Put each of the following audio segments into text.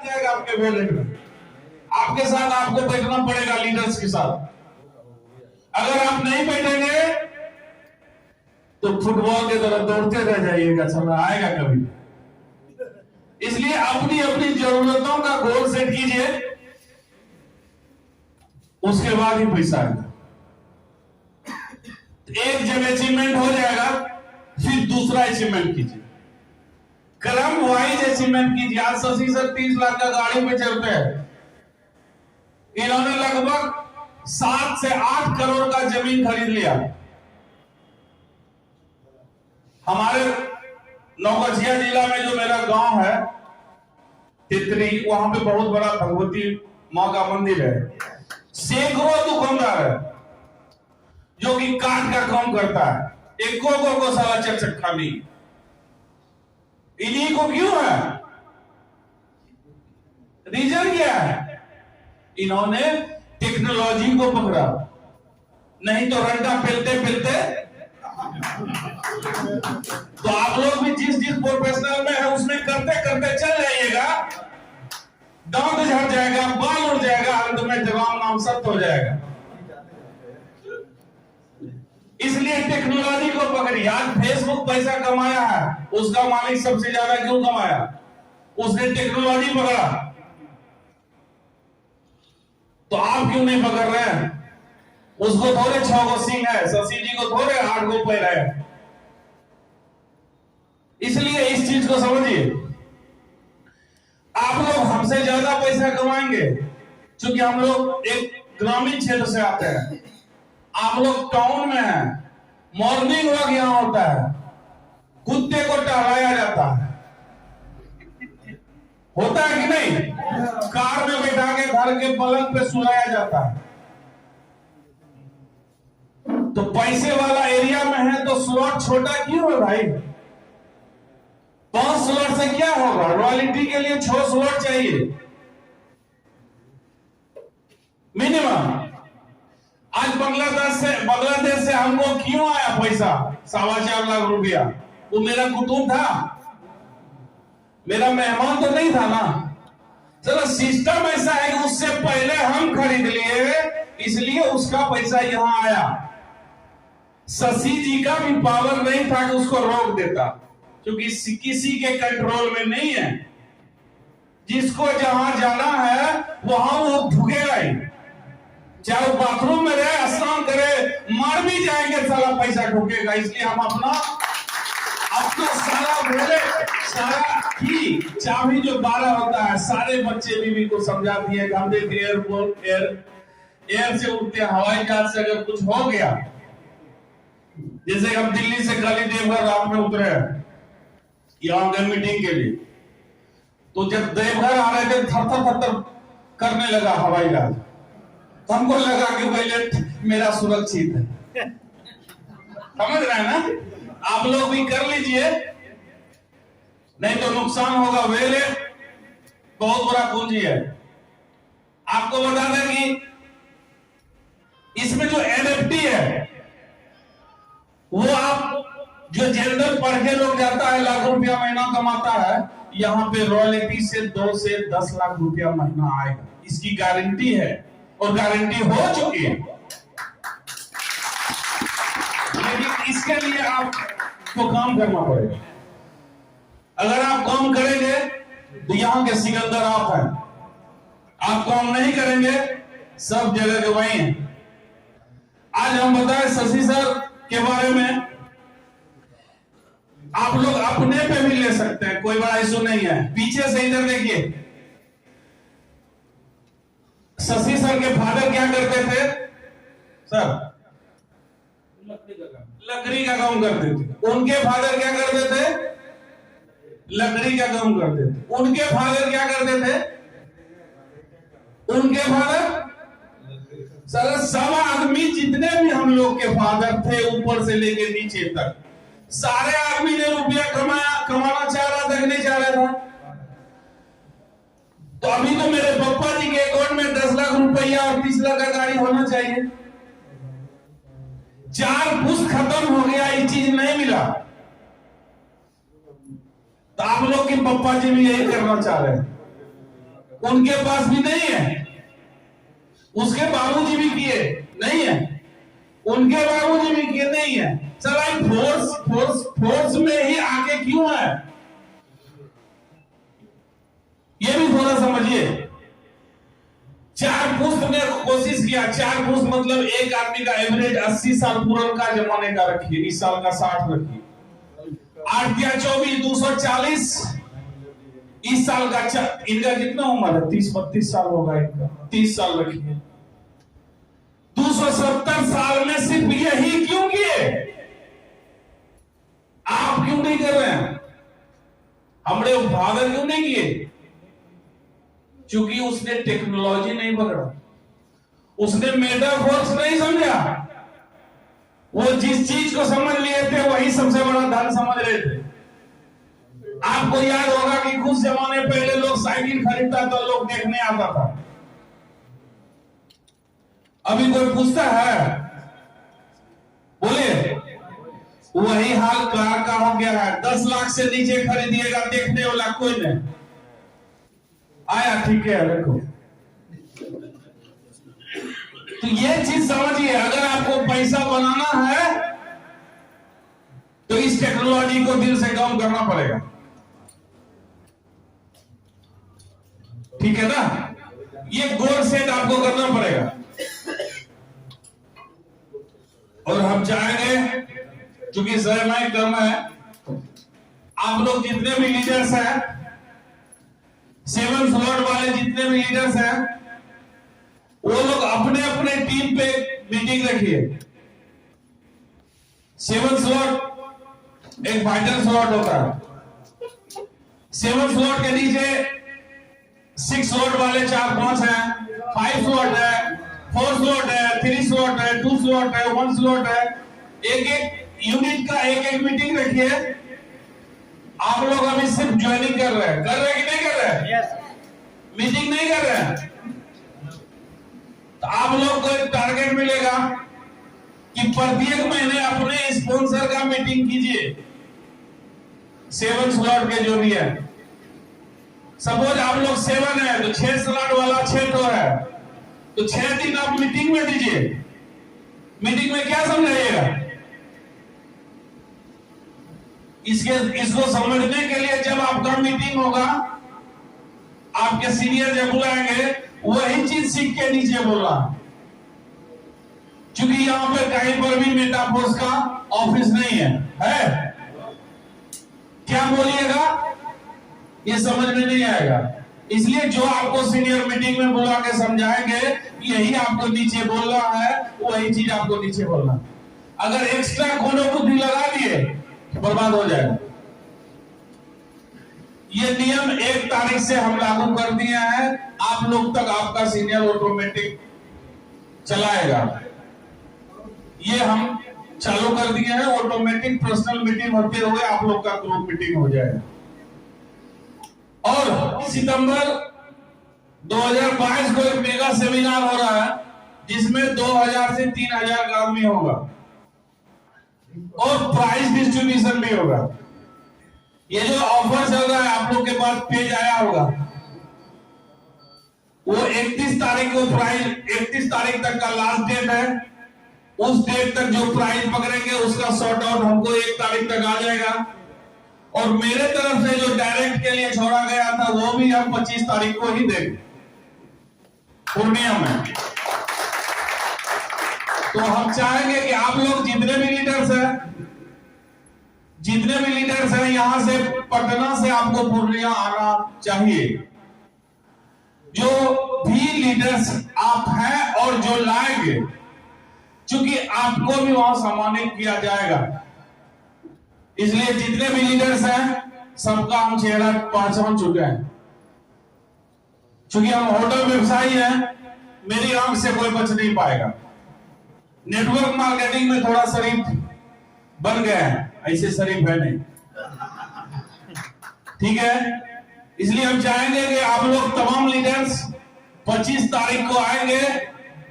जाएगा आपके वैलेट में। आपके साथ आपको बैठना पड़ेगा लीडर्स के साथ। अगर आप नहीं बैठेंगे तो फुटबॉल की तरह दौड़ते रह जाइएगा, समय आएगा कभी। इसलिए अपनी अपनी जरूरतों का गोल सेट कीजिए, उसके बाद ही पैसा आएगा। एक जब अचीवमेंट हो जाएगा फिर दूसरा अचीवमेंट कीजिए, क्रम वाइज अचीवमेंट कीजिए। आज शशि सर 30 लाख का गाड़ी पे चलते हैं। इन्होंने लगभग 7 से 8 करोड़ का जमीन खरीद लिया। हमारे नौगछिया जिला में जो मेरा गांव है तितरी, वहां पे बहुत बड़ा भगवती मां का मंदिर है। सैकड़ों दुकानदार है जो कि काट का काम करता है, एक को साला चकचक्का नहीं। इन्हीं को क्यों है? रीजन क्या है? इन्होंने टेक्नोलॉजी को पकड़ा, नहीं तो रंगा पेलते पेलते। तो आप लोग भी जिस जिस प्रोफेशनल में है उसमें करते करते चल जाइएगा, दांत झड़ जाएगा, बाल उड़ जाएगा, अंत में जवान नाम सत्य हो जाएगा। इसलिए टेक्नोलॉजी को पकड़ी। आज फेसबुक पैसा कमाया है, उसका मालिक सबसे ज्यादा क्यों कमाया? उसने टेक्नोलॉजी पकड़ा। तो आप क्यों नहीं पकड़ रहे हैं? उसको थोड़े 6 गो सिंह है, शशि जी को थोड़े 8 गो पैर है। इसलिए इस चीज को समझिए। आप लोग हमसे ज्यादा पैसा कमाएंगे क्योंकि हम लोग एक ग्रामीण क्षेत्र से आते हैं, आप लोग टाउन में हैं। मॉर्निंग वॉक यहां होता है, कुत्ते को टहलाया जाता है, होता है कि नहीं? कार में बैठा के घर के पलंग पे सुलाया जाता है। तो पैसे वाला एरिया में है तो स्लॉट छोटा क्यों है भाई? 5 स्लॉट से क्या होगा? रॉयल्टी के लिए 6 स्लॉट चाहिए मिनिमम। आज बांग्लादेश से हमको क्यों आया पैसा 4.25 लाख रुपया? वो मेरा कुटुंब था, मेरा मेहमान तो नहीं था ना। चलो सिस्टम ऐसा है कि उससे पहले हम खरीद लिए, इसलिए उसका पैसा यहां आया। शशि जी का भी पावर नहीं था कि उसको रोक देता, क्योंकि किसी के कंट्रोल में नहीं है। जिसको जहां जाना है वहां वो भुगेगा ही, चाहे वो बाथरूम में रहे, स्नान करे, मर भी जाएंगे, सारा पैसा ठोकेगा। इसलिए हम अपना सारा बोले, सारा की चाबी जो 12 होता है, सारे बच्चे बीवी को समझा दिए। हम देखते एयरपोर्ट एयर से उठते हवाई जहाज से अगर कुछ हो गया, जैसे हम दिल्ली से कल देवघर रात में उतरे यहाँ गए मीटिंग के लिए, तो जब देवघर आ रहे थे थर थर करने लगा हवाई जहाज। हमको लगा कि पहले मेरा सुरक्षित है। समझ रहे हैं ना? आप लोग भी कर लीजिए, नहीं तो नुकसान होगा। वेले बहुत बड़ा पूंजी है। आपको बता दें कि इसमें जो एनएफटी है वो आप जो जनरल पढ़ के लोग जाता है, लाख रुपया महीना कमाता है, यहाँ पे रॉयल्टी से 2 से 10 लाख रुपया महीना आएगा। इसकी गारंटी है और गारंटी हो चुकी है। लेकिन इसके लिए आपको काम करना पड़ेगा। अगर आप काम करेंगे तो यहाँ के सिकंदर आप हैं। आप काम नहीं करेंगे, सब जगह के वही हैं। आज हम बताएं शशि सर के बारे में, आप लोग अपने पे भी ले सकते हैं, कोई बड़ा इशू नहीं है। पीछे से इधर देखिए, शशि सर के फादर क्या करते थे? सर लकड़ी का काम करते थे। उनके फादर क्या करते थे? लकड़ी का काम करते थे। उनके फादर क्या करते थे? उनके फादर सर, सब आदमी जितने भी हम लोग के फादर थे, ऊपर से लेके नीचे तक, सारे आदमी ने रुपया कमाना चाह रहा था कि नहीं चाह रहा था? तो अभी तो मेरे पापा जी के अकाउंट में 10 लाख रुपया और 30 लाख का गाड़ी होना चाहिए। 4 पुस्त खत्म हो गया, ये चीज नहीं मिला। तो आप लोग के पापा जी भी यही करना चाह रहे हैं। उनके पास भी नहीं है, उसके बाबूजी भी किए नहीं है, उनके बाबूजी भी किए नहीं है। चला फोर्स में ही आगे क्यों है, ये भी थोड़ा समझिए। 4 पुश्त ने कोशिश किया, 4 पुश्त मतलब एक आदमी का एवरेज 80 साल पुरनका जमाने का रखिए, इस साल का 60 रखिए, 8 या 24 240, इस साल का इनका कितना उम्र है, 30-32 साल होगा इनका, 30 साल रखिए। 270 साल में सिर्फ यही क्यों किए, आप क्यों नहीं कर रहे हैं, हमारे फादर क्यों नहीं किए? क्योंकि उसने टेक्नोलॉजी नहीं पकड़ा, उसने मेटाफोर्स नहीं समझा, वो जिस चीज को समझ लिए थे वही सबसे बड़ा धन समझ रहे थे। आपको याद होगा कि कुछ जमाने पहले लोग साइकिल खरीदता तो लोग देखने आता था, अभी कोई पूछता है? बोलिए, वही हाल कार का हो गया है। 10 लाख से नीचे खरीदिएगा, देखने वाला कोई नहीं आया, ठीक है देखो। तो ये चीज समझिए, अगर आपको पैसा बनाना है तो इस टेक्नोलॉजी को दिल से कम करना पड़ेगा, ठीक है ना? ये गोल सेट आपको करना पड़ेगा। और हम चाहेंगे, क्योंकि समय कम है, आप लोग जितने भी लीडर्स हैं, 7 स्लॉट वाले जितने भी लीडर्स हैं, वो लोग अपने अपने टीम पे मीटिंग रखिए। 7 स्लॉट एक वाइटल स्लॉट होता है, 7 स्लॉट के नीचे 6 स्लॉट वाले 4-5 हैं, 5 स्लॉट है, 4 स्लॉट है, 3 स्लॉट है, 2 स्लॉट है, 1 स्लॉट है। एक यूनिट का एक मीटिंग रखिए। आप लोग अभी सिर्फ ज्वाइनिंग कर रहे हैं कि नहीं कर रहे हैं? yes. मीटिंग नहीं कर रहे हैं, तो आप लोग को एक टारगेट मिलेगा कि प्रत्येक महीने अपने स्पॉन्सर का मीटिंग कीजिए। 7 स्लॉट के जो भी है, सपोज आप लोग 7 है तो 6 स्लॉट वाला 6 तो है, तो 6 दिन आप मीटिंग में दीजिए। मीटिंग में क्या समझाइएगा? इसको समझने के लिए जब आपका मीटिंग होगा, आपके सीनियर जब बुलाएंगे, वही चीज सीख के नीचे बोलना, क्योंकि यहां पे कहीं पर भी मेटाफोर्स का ऑफिस नहीं है? क्या बोलिएगा ये समझ में नहीं आएगा। इसलिए जो आपको सीनियर मीटिंग में बुला के समझाएंगे, यही आपको नीचे बोलना है, वही चीज आपको नीचे बोलना। अगर एक्स्ट्रा कोनो बुद्धि लगा दिए बर्बाद हो जाएगा। ये नियम 1 तारीख से हम लागू कर दिए हैं, आप लोग तक आपका सीनियर ऑटोमेटिक चलाएगा। ये हम चालू कर दिए हैं, ऑटोमेटिक पर्सनल मीटिंग होते हुए आप लोग का ग्रुप मीटिंग हो जाएगा। और सितंबर 2022 को एक मेगा सेमिनार हो रहा है, जिसमें 2000 से 3000 का आदमी होगा और प्राइज डिस्ट्रीब्यूशन भी होगा। ये जो ऑफर चल रहा है, आप लोग के पास पेज आया होगा, वो 31 तारीख को प्राइज, 31 तारीख तक का लास्ट डेट है। उस डेट तक जो प्राइज पकड़ेंगे उसका सॉर्ट आउट हमको 1 तारीख तक आ जाएगा। और मेरे तरफ से जो डायरेक्ट के लिए छोड़ा गया था, वो भी हम 25 तारीख को ही देंगे पूर्णिया में। तो हम चाहेंगे कि आप लोग जितने भी लीडर्स हैं, यहां से पटना से आपको पूर्णिया आना चाहिए। जो भी लीडर्स आप हैं और जो लाएंगे, क्योंकि आपको भी वहां सम्मानित किया जाएगा। इसलिए जितने भी लीडर्स हैं, सबका हम चेहरा पहचान चुके हैं। क्योंकि हम होटल व्यवसायी हैं, मेरी आंख से कोई बच नहीं पाएगा। नेटवर्क मार्केटिंग में थोड़ा शरीफ बन गए हैं, ऐसे शरीफ है नहीं, ठीक है? इसलिए हम चाहेंगे कि आप लोग तमाम लीडर्स 25 तारीख को आएंगे,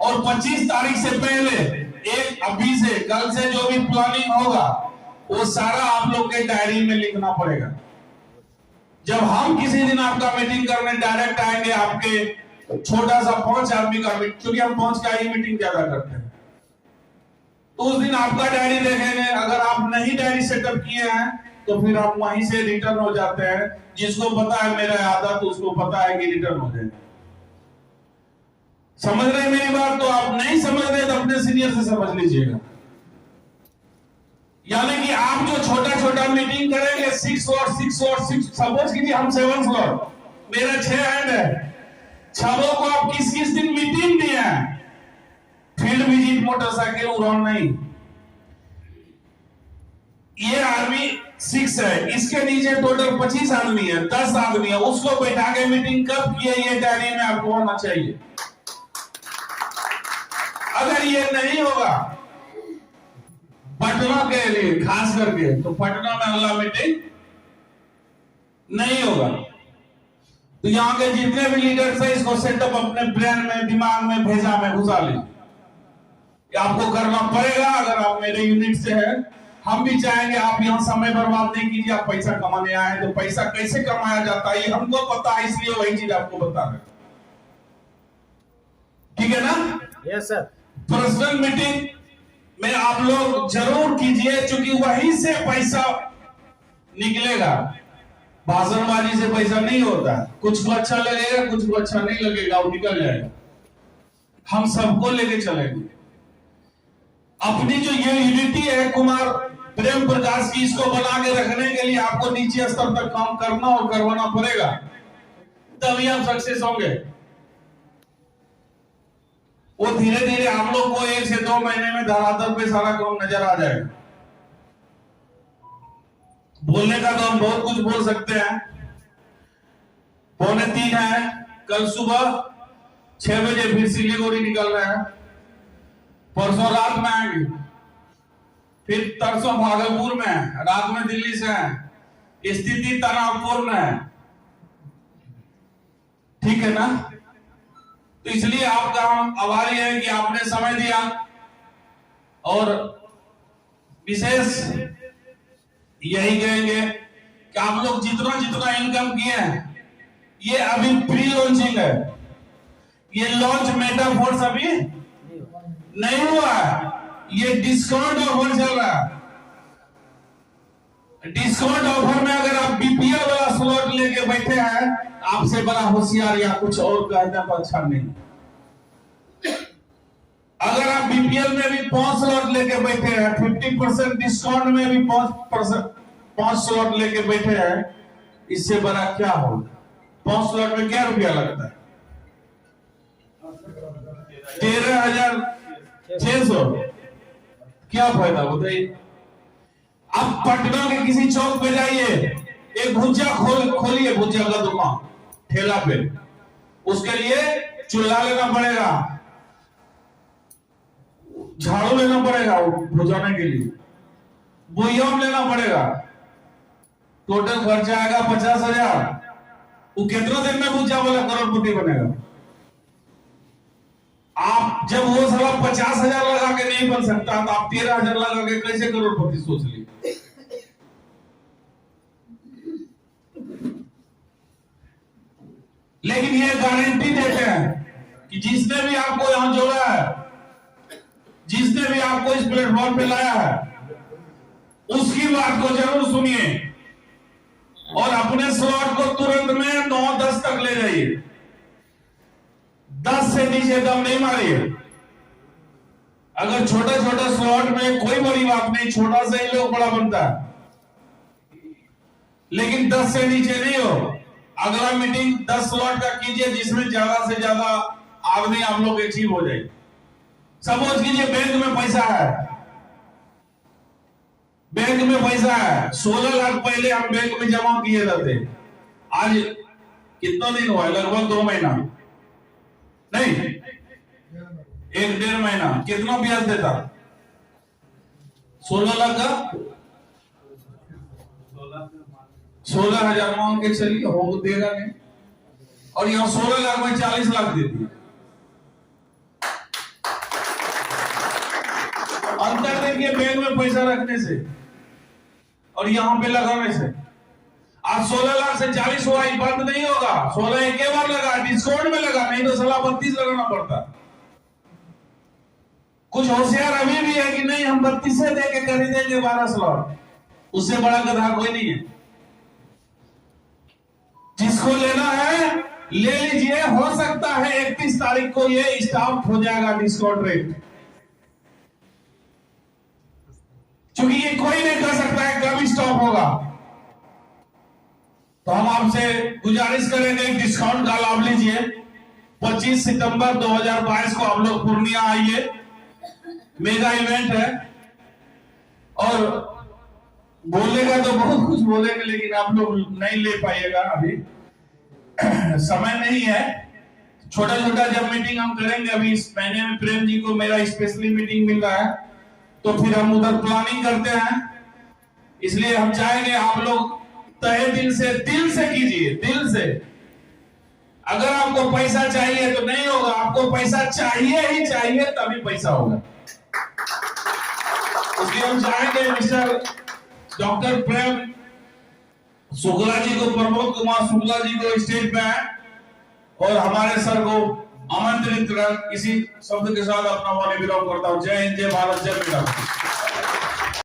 और 25 तारीख से पहले एक अभी से कल से जो भी प्लानिंग होगा, वो सारा आप लोग के डायरी में लिखना पड़ेगा। जब हम किसी दिन आपका मीटिंग करने डायरेक्ट आएंगे, आपके छोटा सा 5 आदमी का मीटिंग, क्योंकि हम 5 का ही मीटिंग ज्यादा करते हैं, तो उस दिन आपका डायरी देखेंगे। अगर आप नहीं डायरी सेटअप किए हैं तो फिर आप वहीं से रिटर्न हो जाते हैं। जिसको पता है मेरा आदत, तो उसको पता है कि रिटर्न हो जाए। समझ रहे मेरी बात? तो आप नहीं समझ रहे तो अपने सीनियर से समझ लीजिएगा। यानी कि आप जो छोटा छोटा मीटिंग करेंगे, 6 स्लॉट, सपोज कीजिए हम 7 स्लॉट, मेरा 6 हैंड है, 6 को आप किस किस दिन मीटिंग दिए हैं? फील्ड विजिट, मोटरसाइकिल उड़ान नहीं। ये आर्मी 6 है, इसके नीचे टोटल 25 आदमी है, 10 आदमी है, उसको बैठा के मीटिंग कब किए, ये डायरी में आपको होना चाहिए। अगर ये नहीं होगा पटना के लिए खास करके, तो पटना में अगला मीटिंग नहीं होगा। तो यहाँ के जितने भी लीडर्स हैं, इसको सेटअप अपने ब्रेन में, दिमाग में, भेजा में घुसा लीजिए। आपको करना पड़ेगा। अगर आप मेरे यूनिट से हैं, हम भी चाहेंगे आप यहाँ समय बर्बाद नहीं कीजिए। आप पैसा कमाने आए तो पैसा कैसे कमाया जाता है ये हमको पता है, इसलिए वही चीज आपको बता रहे। ठीक है ना? Yes sir. पर्सनल मीटिंग में आप लोग जरूर कीजिए, क्योंकि वहीं से पैसा निकलेगा। भाषणबाजी से पैसा नहीं होता। कुछ को अच्छा लगेगा, कुछ को अच्छा नहीं लगेगा, वो निकल जाएगा। हम सबको लेके चलेंगे। अपनी जो ये यूनिटी है कुमार प्रेम प्रकाश की, इसको बना के रखने के लिए आपको नीचे स्तर तक काम करना और करवाना पड़ेगा, तभी आप सक्सेस होंगे। वो धीरे धीरे आप लोग को 1 से 2 महीने में धरातल पे सारा काम नजर आ जाएगा। बोलने का तो हम बहुत कुछ बोल सकते हैं। 2:45 है, कल सुबह 6 बजे फिर सिलीगुड़ी निकल रहे हैं, परसों रात में आएंगे, फिर तरसों भागलपुर में है, रात में दिल्ली से है। स्थिति तनावपूर्ण है, ठीक है ना? तो इसलिए आपका हम आभारी हैं कि आपने समय दिया। और विशेष यही कहेंगे कि आप लोग जितना जितना इनकम किए हैं, ये अभी प्री लॉन्चिंग है। ये लॉन्च मेटाफोर्स अभी नहीं हुआ है, ये डिस्काउंट ऑफर चल रहा है। डिस्काउंट ऑफर में अगर आप बीपीएल वाला स्लॉट लेके बैठे हैं, आपसे बड़ा होशियार या कुछ और कहने पर अच्छा नहीं। अगर आप बीपीएल में भी 5 स्लॉट लेके बैठे हैं, 50% डिस्काउंट में भी 5 स्लॉट लेके बैठे हैं, इससे बड़ा क्या होगा? 5 स्लॉट में क्या रुपया लगता है? 13,600। क्या फायदा बताइए? आप पटना के किसी चौक पे जाइए, एक भुजिया खोलिए, भुजिया का दुकान ठेला पे, उसके लिए चूल्हा लेना पड़ेगा, झाड़ू लेना पड़ेगा भुजाने के लिए, बुइयम लेना पड़ेगा, टोटल खर्चा आएगा 50,000। वो कितना दिन में भुजिया वाला करोड़पति बनेगा? आप जब वो साला 50,000 लगा के नहीं बन सकता, तो आप 13,000 लगा के कैसे करोड़पति? सोच लीजिए। लेकिन ये गारंटी देते हैं कि जिसने भी आपको यहां जोड़ा है, जिसने भी आपको इस प्लेटफॉर्म पे लाया है, उसकी बात को जरूर सुनिए और अपने स्लॉट को तुरंत में 9-10 तक ले जाइए। 10 से नीचे दम नहीं मारिए। अगर छोटा छोटा स्लॉट में कोई बड़ी बात नहीं, छोटा सा ही लोग बड़ा बनता है, लेकिन 10 से नीचे नहीं हो। अगला मीटिंग 10 स्लॉट का कीजिए, जिसमें ज्यादा से ज्यादा आदमी आप लोग अचीव हो जाए। सपोज कीजिए बैंक में पैसा है, बैंक में पैसा है, 16 लाख पहले हम बैंक में जमा किए रहते। आज कितना दिन हुआ? लगभग 2 महीना नहीं, 1-1.5 महीना। कितना ब्याज देता? 16 लाख का 16,000 मांग के चलिए, हो देगा नहीं। और यहाँ 16 लाख में 40 लाख दे दिया। अंतर देखिए बैंक में पैसा रखने से और यहाँ पे लगाने से। आज 16 लाख से 40 हुआ, ही बंद नहीं होगा। 16 एक बार लगा, डिस्काउंट में लगा, नहीं तो साला 32 लगाना पड़ता। कुछ होशियार अभी भी है कि नहीं हम 32 से दे के खरीदेंगे 12 स्लॉट, उससे बड़ा गधा कोई नहीं है। जिसको लेना है ले लीजिए, हो सकता है 31 तारीख को ये स्टॉप हो जाएगा डिस्काउंट रेट, क्योंकि ये कोई नहीं कर सकता है कब स्टॉप होगा। तो हम आपसे गुजारिश करेंगे डिस्काउंट का लाभ लीजिए। 25 सितंबर 2022 को आप लोग पूर्णिया आइए, मेगा इवेंट है। और बोलने का तो बहुत कुछ बोलेंगे, लेकिन आप लोग नहीं ले पाइएगा, अभी समय नहीं है। छोटा छोटा जब मीटिंग हम करेंगे, अभी इस महीने में प्रेम जी को मेरा स्पेशली मीटिंग मिल रहा है, तो फिर हम उधर प्लानिंग करते हैं। इसलिए हम चाहेंगे आप लोग तहे दिल से कीजिए, दिल से। अगर आपको पैसा चाहिए तो नहीं होगा, आपको पैसा चाहिए ही चाहिए, तभी पैसा होगा। इसलिए हम चाहेंगे मिस्टर डॉक्टर प्रेम शुक्ला जी को, प्रमोद कुमार शुक्ला जी को स्टेज पे आए और हमारे सर को आमंत्रित कर इसी शब्द के साथ अपना वाणी विराम करता हूं। जय हिंद, जय भारत, जय मेरा।